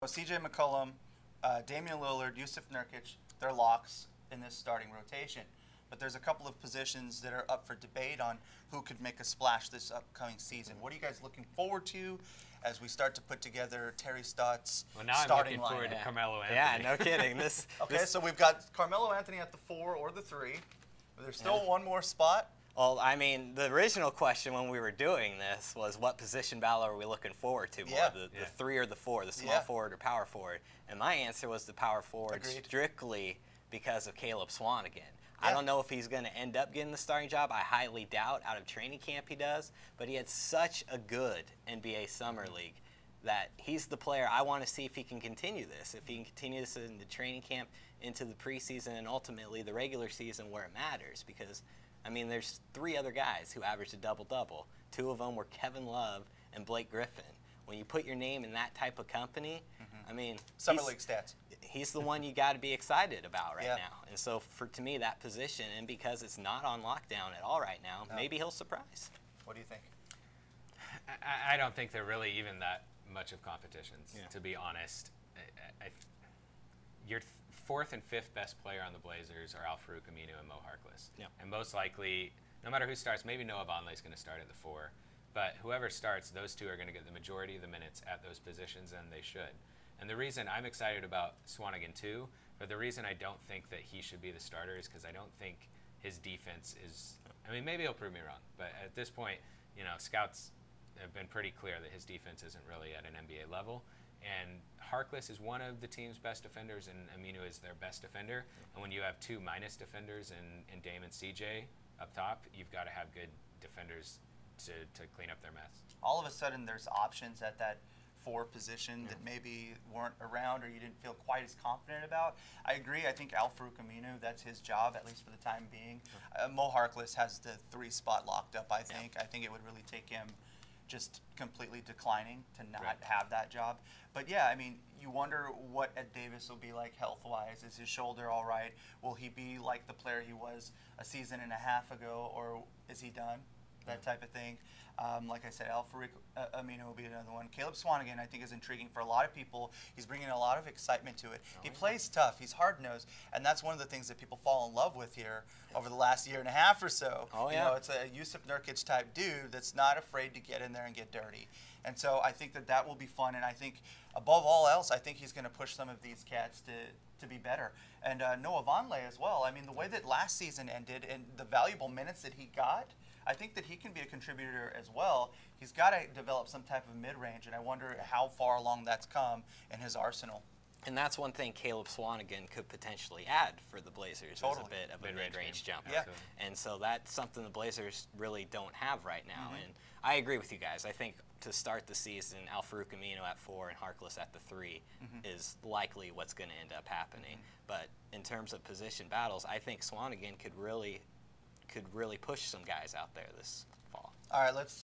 CJ McCollum, Damian Lillard, Yusuf Nurkic, they're locks in this starting rotation. But there's a couple of positions that are up for debate on who could make a splash this upcoming season. What are you guys looking forward to as we start to put together Terry Stott's starting lineup? I'm looking forward to Carmelo Anthony. Yeah, no kidding. So we've got Carmelo Anthony at the 4 or the 3. There's still one more spot. Well, I mean, the original question when we were doing this was what position battle are we looking forward to more, the 3 or the 4, the small forward or power forward? And my answer was the power forward. Agreed. Strictly because of Caleb Swanigan. I don't know if he's going to end up getting the starting job. I highly doubt out of training camp he does. But he had such a good NBA Summer League that he's the player I want to see if he can continue this. If he can continue this in the training camp, into the preseason, and ultimately the regular season where it matters. Because, I mean, there's 3 other guys who averaged a double-double. 2 of them were Kevin Love and Blake Griffin. When you put your name in that type of company, I mean, Summer League stats. He's the one you got to be excited about right now. And so, to me, that position, and because it's not on lockdown at all right now, maybe he'll surprise. What do you think? I don't think they're really even that much of competitions, to be honest. Your 4th and 5th best player on the Blazers are Al-Farouq Aminu and Mo Harkless. And most likely, no matter who starts, maybe Noah Vonleh is going to start at the 4. But whoever starts, those 2 are going to get the majority of the minutes at those positions, and they should. And the reason I'm excited about Swanigan too, but the reason I don't think that he should be the starter is because I don't think his defense is, I mean, maybe he'll prove me wrong, but at this point, you know, scouts have been pretty clear that his defense isn't really at an NBA level. And Harkless is one of the team's best defenders, and Aminu is their best defender. And when you have 2 minus defenders in Dame and CJ up top, you've got to have good defenders to clean up their mess. All of a sudden, there's options at that 4 position that maybe weren't around or you didn't feel quite as confident about. I agree. I think Al-Farouq Aminu, that's his job, at least for the time being. Mo Harkless has the 3 spot locked up, I think. I think it would really take him just completely declining to not have that job. But yeah, I mean, you wonder what Ed Davis will be like health-wise. Is his shoulder all right? Will he be like the player he was a season and a half ago, or is he done? That type of thing. Like I said, Al-Farouq Aminu will be another one. Caleb Swanigan, I think, is intriguing for a lot of people. He's bringing a lot of excitement to it. He plays tough. He's hard-nosed, and that's one of the things that people fall in love with here over the last year and a half or so. You know, it's a Yusuf Nurkic type dude that's not afraid to get in there and get dirty. And so I think that that will be fun, and I think above all else, I think he's going to push some of these cats to be better. And Noah Vonleh as well. I mean, the way that last season ended and the valuable minutes that he got, I think that he can be a contributor as well. He's got to develop some type of mid-range, and I wonder how far along that's come in his arsenal. And that's one thing Caleb Swanigan could potentially add for the Blazers, is a bit of a mid-range jump. And so that's something the Blazers really don't have right now. And I agree with you guys. I think to start the season, Al-Farouq Aminu at 4 and Harkless at the 3 is likely what's going to end up happening. But in terms of position battles, I think Swanigan could really push some guys out there this fall. All right, let's